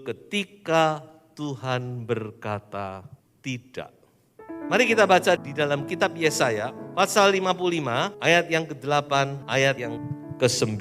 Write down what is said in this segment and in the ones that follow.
ketika Tuhan berkata tidak. Mari kita baca di dalam kitab Yesaya pasal 55 ayat yang ke-8 ayat yang ke-9.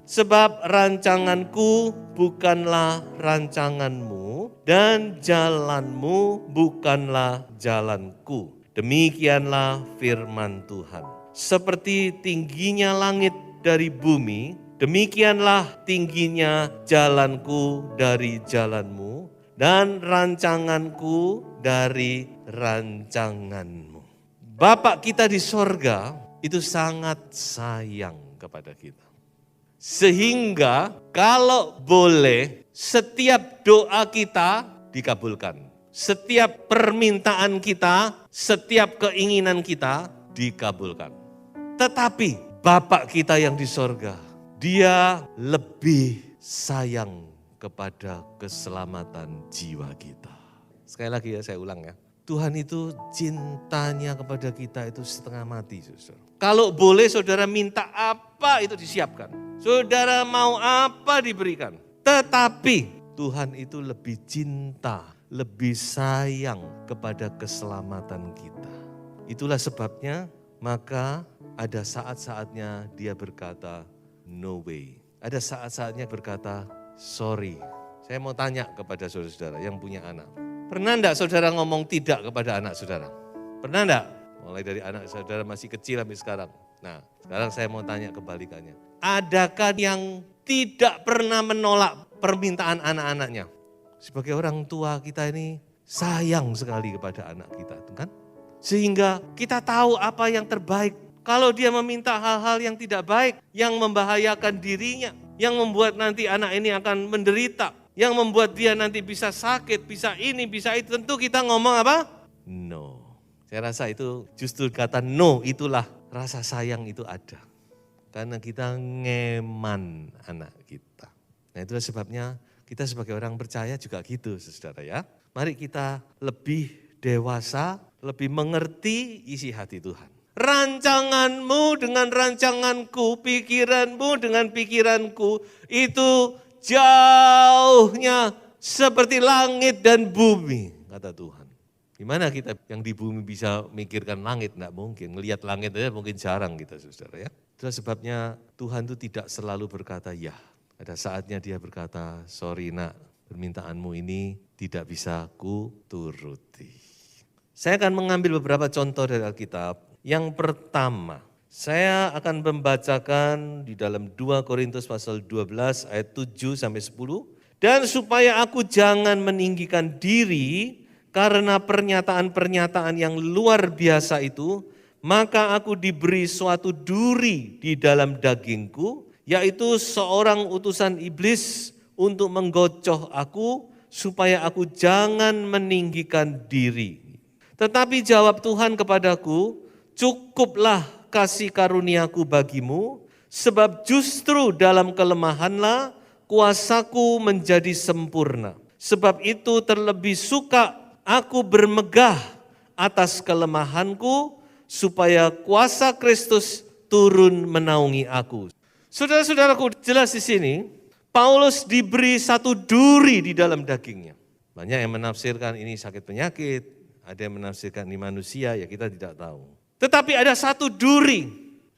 Sebab rancanganku bukanlah rancanganmu dan jalanmu bukanlah jalanku. Demikianlah firman Tuhan. Seperti tingginya langit dari bumi, demikianlah tingginya jalanku dari jalanmu dan rancanganku dari rancanganmu. Bapak kita di sorga itu sangat sayang kepada kita. Sehingga kalau boleh setiap doa kita dikabulkan. Setiap permintaan kita, setiap keinginan kita dikabulkan. Tetapi Bapak kita yang di sorga, Dia lebih sayang kepada keselamatan jiwa kita. Sekali lagi ya, saya ulang ya. Tuhan itu cintanya kepada kita itu setengah mati, saudara. Kalau boleh saudara minta apa itu disiapkan. Saudara mau apa diberikan. Tetapi Tuhan itu lebih cinta, lebih sayang kepada keselamatan kita. Itulah sebabnya maka ada saat-saatnya Dia berkata no way. Ada saat-saatnya berkata sorry. Saya mau tanya kepada saudara-saudara yang punya anak. Pernah enggak saudara ngomong tidak kepada anak saudara? Pernah enggak? Mulai dari anak saudara masih kecil sampai sekarang. Nah, sekarang saya mau tanya kebalikannya. Adakah yang tidak pernah menolak permintaan anak-anaknya? Sebagai orang tua kita ini sayang sekali kepada anak kita, kan? Sehingga kita tahu apa yang terbaik. Kalau dia meminta hal-hal yang tidak baik, yang membahayakan dirinya, yang membuat nanti anak ini akan menderita, yang membuat dia nanti bisa sakit, bisa ini, bisa itu, tentu kita ngomong apa? No. Saya rasa itu justru kata no itulah rasa sayang itu ada. Karena kita ngeman anak kita. Nah itulah sebabnya kita sebagai orang percaya juga gitu, saudara ya. Mari kita lebih dewasa, lebih mengerti isi hati Tuhan. Rancanganmu dengan rancanganku, pikiranmu dengan pikiranku, itu jauhnya seperti langit dan bumi, kata Tuhan. Gimana kita yang di bumi bisa mikirkan langit? Enggak mungkin, ngelihat langit aja mungkin jarang kita, saudara ya. Itulah sebabnya Tuhan itu tidak selalu berkata ya. Ada saatnya Dia berkata, sorry nak, permintaanmu ini tidak bisa ku turuti. Saya akan mengambil beberapa contoh dari Alkitab. Yang pertama, saya akan membacakan di dalam 2 Korintus pasal 12 ayat 7 sampai 10. Dan supaya aku jangan meninggikan diri karena pernyataan-pernyataan yang luar biasa itu, maka aku diberi suatu duri di dalam dagingku, yaitu seorang utusan iblis untuk menggocoh aku, supaya aku jangan meninggikan diri. Tetapi jawab Tuhan kepadaku, cukuplah kasih karuniaku bagimu, sebab justru dalam kelemahanlah kuasaku menjadi sempurna. Sebab itu terlebih suka aku bermegah atas kelemahanku, supaya kuasa Kristus turun menaungi aku. Saudara-saudaraku, jelas di sini, Paulus diberi satu duri di dalam dagingnya. Banyak yang menafsirkan ini sakit penyakit, ada yang menafsirkan ini manusia, ya kita tidak tahu. Tetapi ada satu duri.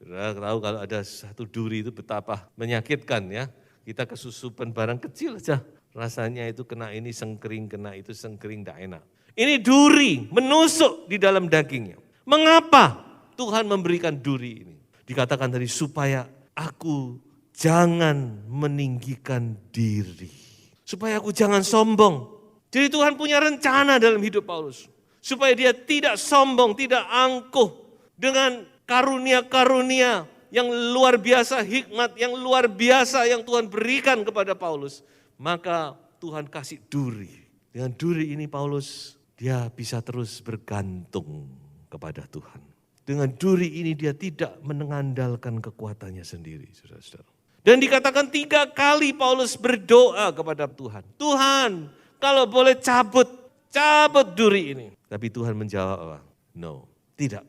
Saudara tahu kalau ada satu duri itu betapa menyakitkan ya. Kita kesusupan barang kecil aja. Rasanya itu kena ini sengkering, kena itu sengkering, tidak enak. Ini duri menusuk di dalam dagingnya. Mengapa Tuhan memberikan duri ini? Dikatakan tadi supaya aku jangan meninggikan diri. Supaya aku jangan sombong. Jadi Tuhan punya rencana dalam hidup Paulus. Supaya dia tidak sombong, tidak angkuh. Dengan karunia-karunia yang luar biasa, hikmat yang luar biasa yang Tuhan berikan kepada Paulus. Maka Tuhan kasih duri. Dengan duri ini Paulus, dia bisa terus bergantung kepada Tuhan. Dengan duri ini dia tidak mengandalkan kekuatannya sendiri, saudara-saudara. Dan dikatakan 3 kali Paulus berdoa kepada Tuhan. Tuhan, kalau boleh cabut duri ini. Tapi Tuhan menjawab apa? No, tidak.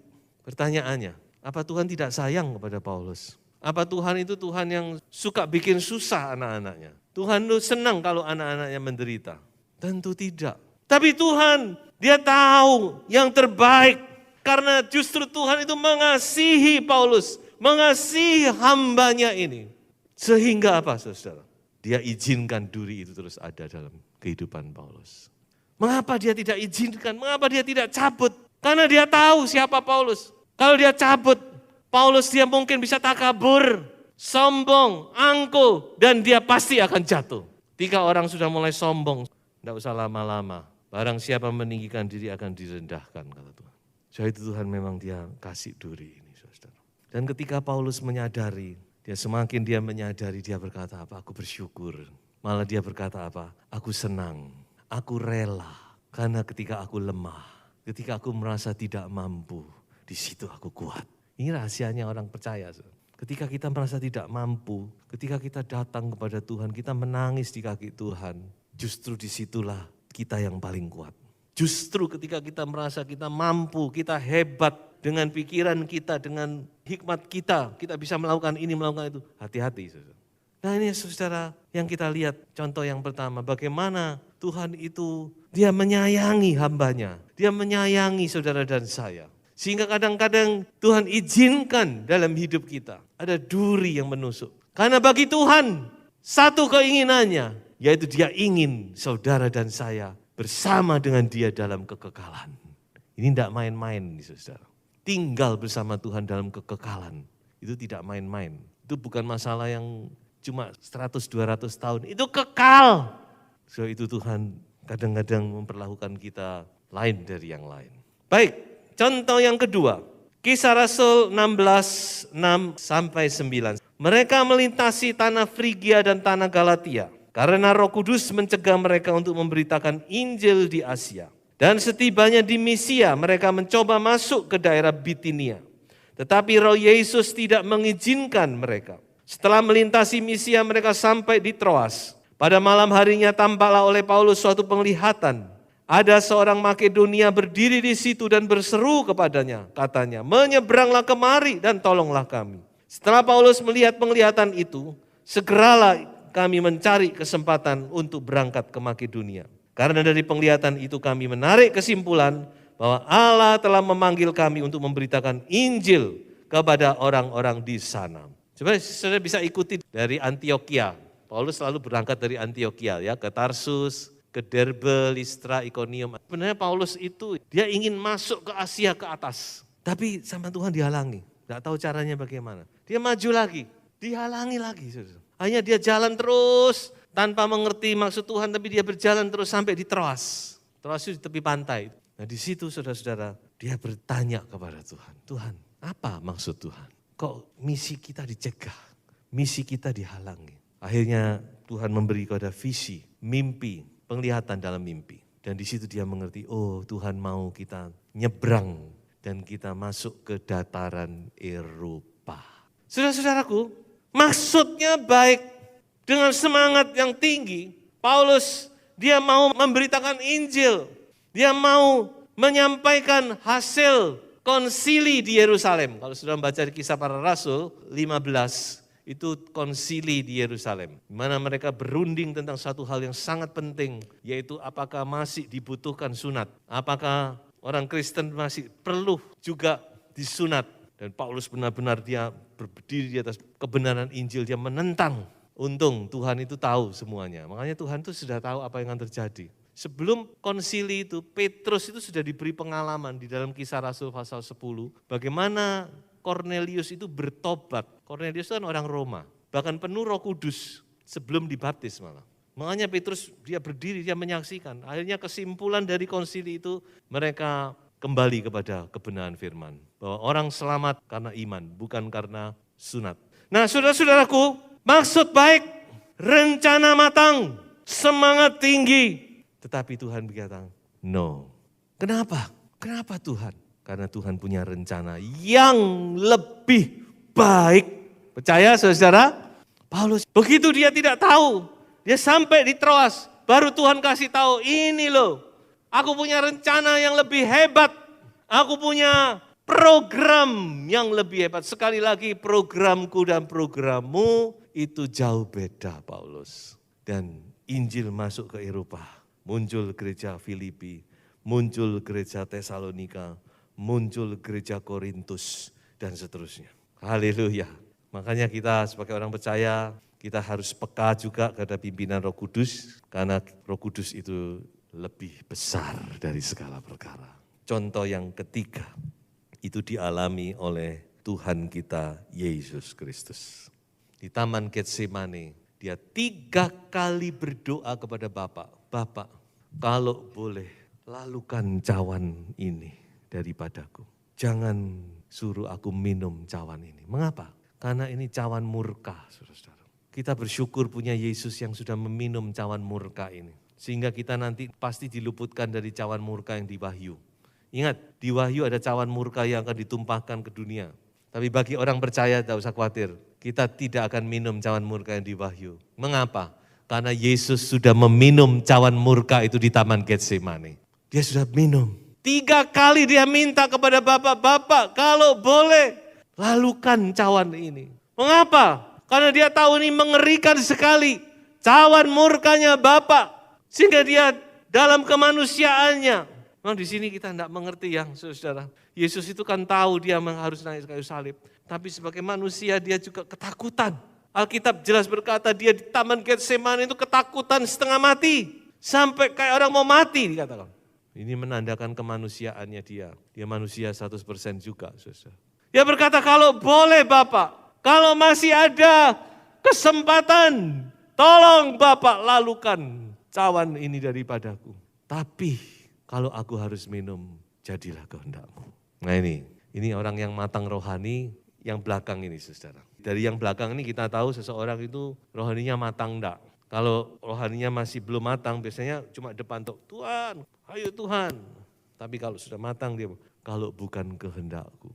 Pertanyaannya, apa Tuhan tidak sayang kepada Paulus? Apa Tuhan itu Tuhan yang suka bikin susah anak-anaknya? Tuhan itu senang kalau anak-anaknya menderita? Tentu tidak. Tapi Tuhan, Dia tahu yang terbaik. Karena justru Tuhan itu mengasihi Paulus, mengasihi hambanya ini. Sehingga apa saudara? Dia izinkan duri itu terus ada dalam kehidupan Paulus. Mengapa dia tidak izinkan? Mengapa dia tidak cabut? Karena dia tahu siapa Paulus. Kalau dia cabut, Paulus dia mungkin bisa takabur, sombong, angkuh, dan dia pasti akan jatuh. 3 orang sudah mulai sombong, tidak usah lama-lama. Barang siapa meninggikan diri akan direndahkan, kata Tuhan. So itu Tuhan memang dia kasih duri ini, saudara. Dan ketika Paulus menyadari, dia menyadari, dia berkata apa? Aku bersyukur. Malah dia berkata apa? Aku senang, aku rela. Karena ketika aku lemah, ketika aku merasa tidak mampu, di situ aku kuat. Ini rahasianya orang percaya. Ketika kita merasa tidak mampu, ketika kita datang kepada Tuhan, kita menangis di kaki Tuhan, justru disitulah kita yang paling kuat. Justru ketika kita merasa kita mampu, kita hebat dengan pikiran kita, dengan hikmat kita bisa melakukan ini, melakukan itu. Hati-hati. Nah ini saudara yang kita lihat contoh yang pertama, bagaimana Tuhan itu dia menyayangi hambanya. Dia menyayangi saudara dan saya. Sehingga kadang-kadang Tuhan izinkan dalam hidup kita. Ada duri yang menusuk. Karena bagi Tuhan satu keinginannya, yaitu Dia ingin saudara dan saya bersama dengan Dia dalam kekekalan. Ini tidak main-main nih saudara. Tinggal bersama Tuhan dalam kekekalan. Itu tidak main-main. Itu bukan masalah yang cuma 100-200 tahun. Itu kekal. So itu Tuhan kadang-kadang memperlakukan kita lain dari yang lain. Baik, contoh yang kedua. Kisah Rasul 16, 6-9. Mereka melintasi tanah Frigia dan tanah Galatia. Karena Roh Kudus mencegah mereka untuk memberitakan Injil di Asia. Dan setibanya di Misia, mereka mencoba masuk ke daerah Bitinia. Tetapi Roh Yesus tidak mengizinkan mereka. Setelah melintasi Misia, mereka sampai di Troas. Pada malam harinya tampaklah oleh Paulus suatu penglihatan. Ada seorang Makedonia berdiri di situ dan berseru kepadanya, katanya, menyeberanglah kemari dan tolonglah kami. Setelah Paulus melihat penglihatan itu, segeralah kami mencari kesempatan untuk berangkat ke Makedonia. Karena dari penglihatan itu kami menarik kesimpulan bahwa Allah telah memanggil kami untuk memberitakan Injil kepada orang-orang di sana. Coba saudara bisa ikuti dari Antioquia. Paulus selalu berangkat dari Antioquia ya, ke Tarsus, ke Derbe, Listra, Ikonium. Sebenarnya Paulus itu dia ingin masuk ke Asia ke atas. Tapi sama Tuhan dihalangi. Tidak tahu caranya bagaimana. Dia maju lagi, dihalangi lagi. Saudara. Hanya dia jalan terus tanpa mengerti maksud Tuhan, tapi dia berjalan terus sampai di Troas. Troas itu di tepi pantai. Nah di situ saudara-saudara, dia bertanya kepada Tuhan. Tuhan, apa maksud Tuhan? Kok misi kita dicegah, misi kita dihalangi? Akhirnya Tuhan memberi kepada visi, mimpi, penglihatan dalam mimpi. Dan di situ dia mengerti, oh Tuhan mau kita nyebrang dan kita masuk ke dataran Eropa. Saudara-saudaraku, maksudnya baik, dengan semangat yang tinggi, Paulus dia mau memberitakan Injil, dia mau menyampaikan hasil konsili di Yerusalem. Kalau sudah membaca di Kisah Para Rasul 15, itu konsili di Yerusalem. Di mana mereka berunding tentang satu hal yang sangat penting, yaitu apakah masih dibutuhkan sunat, apakah orang Kristen masih perlu juga disunat. Dan Paulus benar-benar dia berdiri di atas kebenaran Injil, dia menentang. Untung Tuhan itu tahu semuanya, makanya Tuhan itu sudah tahu apa yang akan terjadi. Sebelum konsili itu, Petrus itu sudah diberi pengalaman di dalam Kisah Rasul pasal 10, bagaimana Cornelius itu bertobat. Cornelius itu kan orang Roma, bahkan penuh Roh Kudus sebelum dibaptis malah. Makanya Petrus dia berdiri, dia menyaksikan. Akhirnya kesimpulan dari konsili itu mereka kembali kepada kebenaran firman. Bahwa orang selamat karena iman, bukan karena sunat. Nah saudara-saudaraku, maksud baik, rencana matang, semangat tinggi. Tetapi Tuhan berkata, no. Kenapa? Kenapa Tuhan? Karena Tuhan punya rencana yang lebih baik. Percaya saudara? Paulus, begitu dia tidak tahu, dia sampai di Troas, baru Tuhan kasih tahu, ini loh, aku punya rencana yang lebih hebat. Aku punya program yang lebih hebat. Sekali lagi programku dan programmu itu jauh beda, Paulus. Dan Injil masuk ke Eropa, muncul gereja Filipi, muncul gereja Tesalonika, muncul gereja Korintus, dan seterusnya. Haleluya. Makanya kita sebagai orang percaya, kita harus peka juga kepada pimpinan Roh Kudus, karena Roh Kudus itu lebih besar dari segala perkara. Contoh yang ketiga, itu dialami oleh Tuhan kita Yesus Kristus. Di Taman Getsemane, dia 3 kali berdoa kepada Bapa, Bapa, kalau boleh lalukan cawan ini daripadaku. Jangan suruh aku minum cawan ini. Mengapa? Karena ini cawan murka, saudara-saudara. Kita bersyukur punya Yesus yang sudah meminum cawan murka ini. Sehingga kita nanti pasti diluputkan dari cawan murka yang di Wahyu. Ingat, di Wahyu ada cawan murka yang akan ditumpahkan ke dunia. Tapi bagi orang percaya tidak usah khawatir. Kita tidak akan minum cawan murka yang di Wahyu. Mengapa? Karena Yesus sudah meminum cawan murka itu di Taman Getsemane. Dia sudah minum. 3 kali dia minta kepada Bapa, Bapa kalau boleh lalukan cawan ini. Mengapa? Karena dia tahu ini mengerikan sekali. Cawan murkanya Bapa. Sehingga dia dalam kemanusiaannya. Memang di sini kita tidak mengerti ya saudara. Yesus itu kan tahu dia harus naik kayu salib. Tapi sebagai manusia dia juga ketakutan. Alkitab jelas berkata dia di Taman Getsemane itu ketakutan setengah mati. Sampai kayak orang mau mati dikatakan. Ini menandakan kemanusiaannya dia. Dia manusia 100% juga saudara. Dia berkata kalau boleh Bapak. Kalau masih ada kesempatan, tolong Bapak lalukan cawan ini daripadaku. Tapi kalau aku harus minum, jadilah kehendak-Mu. Nah ini orang yang matang rohani, yang belakang ini saudara. Dari yang belakang ini kita tahu seseorang itu rohaninya matang enggak. Kalau rohaninya masih belum matang, biasanya cuma depan Tuhan, ayo Tuhan. Tapi kalau sudah matang dia, kalau bukan kehendak-Ku,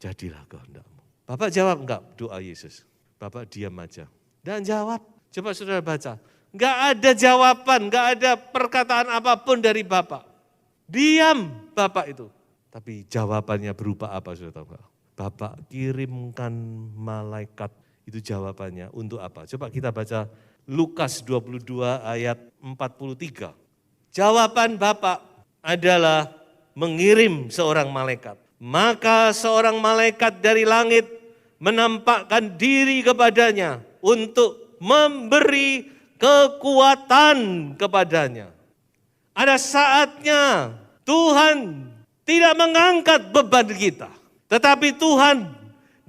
jadilah kehendak-Mu. Bapak jawab enggak doa Yesus? Bapak diam aja. Dan jawab, coba saudara baca. Enggak ada jawaban, enggak ada perkataan apapun dari Bapak. Diam Bapak itu. Tapi jawabannya berupa apa saudara tahu enggak? Bapak kirimkan malaikat, itu jawabannya untuk apa? Coba kita baca Lukas 22 ayat 43. Jawaban Bapak adalah mengirim seorang malaikat. Maka seorang malaikat dari langit menampakkan diri kepadanya untuk memberi kekuatan kepadanya. Ada saatnya Tuhan tidak mengangkat beban kita. Tetapi Tuhan,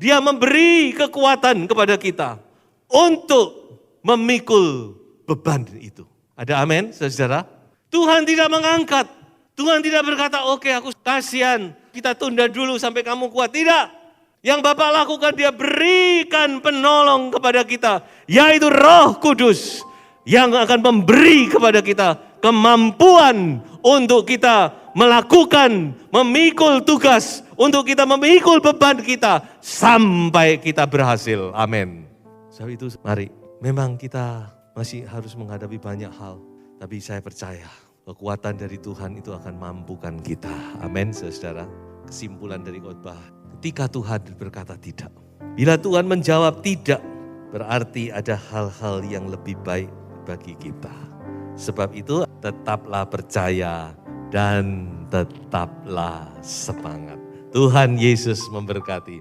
Dia memberi kekuatan kepada kita untuk memikul beban itu. Ada amin, saudara? Tuhan tidak mengangkat. Tuhan tidak berkata, oke aku kasihan, kita tunda dulu sampai kamu kuat. Tidak. Yang Bapak lakukan, Dia berikan penolong kepada kita, yaitu Roh Kudus yang akan memberi kepada kita kemampuan untuk kita melakukan, memikul tugas, untuk kita memikul beban kita sampai kita berhasil. Amin. Sebab itu mari, memang kita masih harus menghadapi banyak hal, tapi saya percaya kekuatan dari Tuhan itu akan mampukan kita. Amin, saudara. Kesimpulan dari khotbah, ketika Tuhan berkata tidak, bila Tuhan menjawab tidak, berarti ada hal-hal yang lebih baik bagi kita. Sebab itu tetaplah percaya dan tetaplah semangat. Tuhan Yesus memberkati.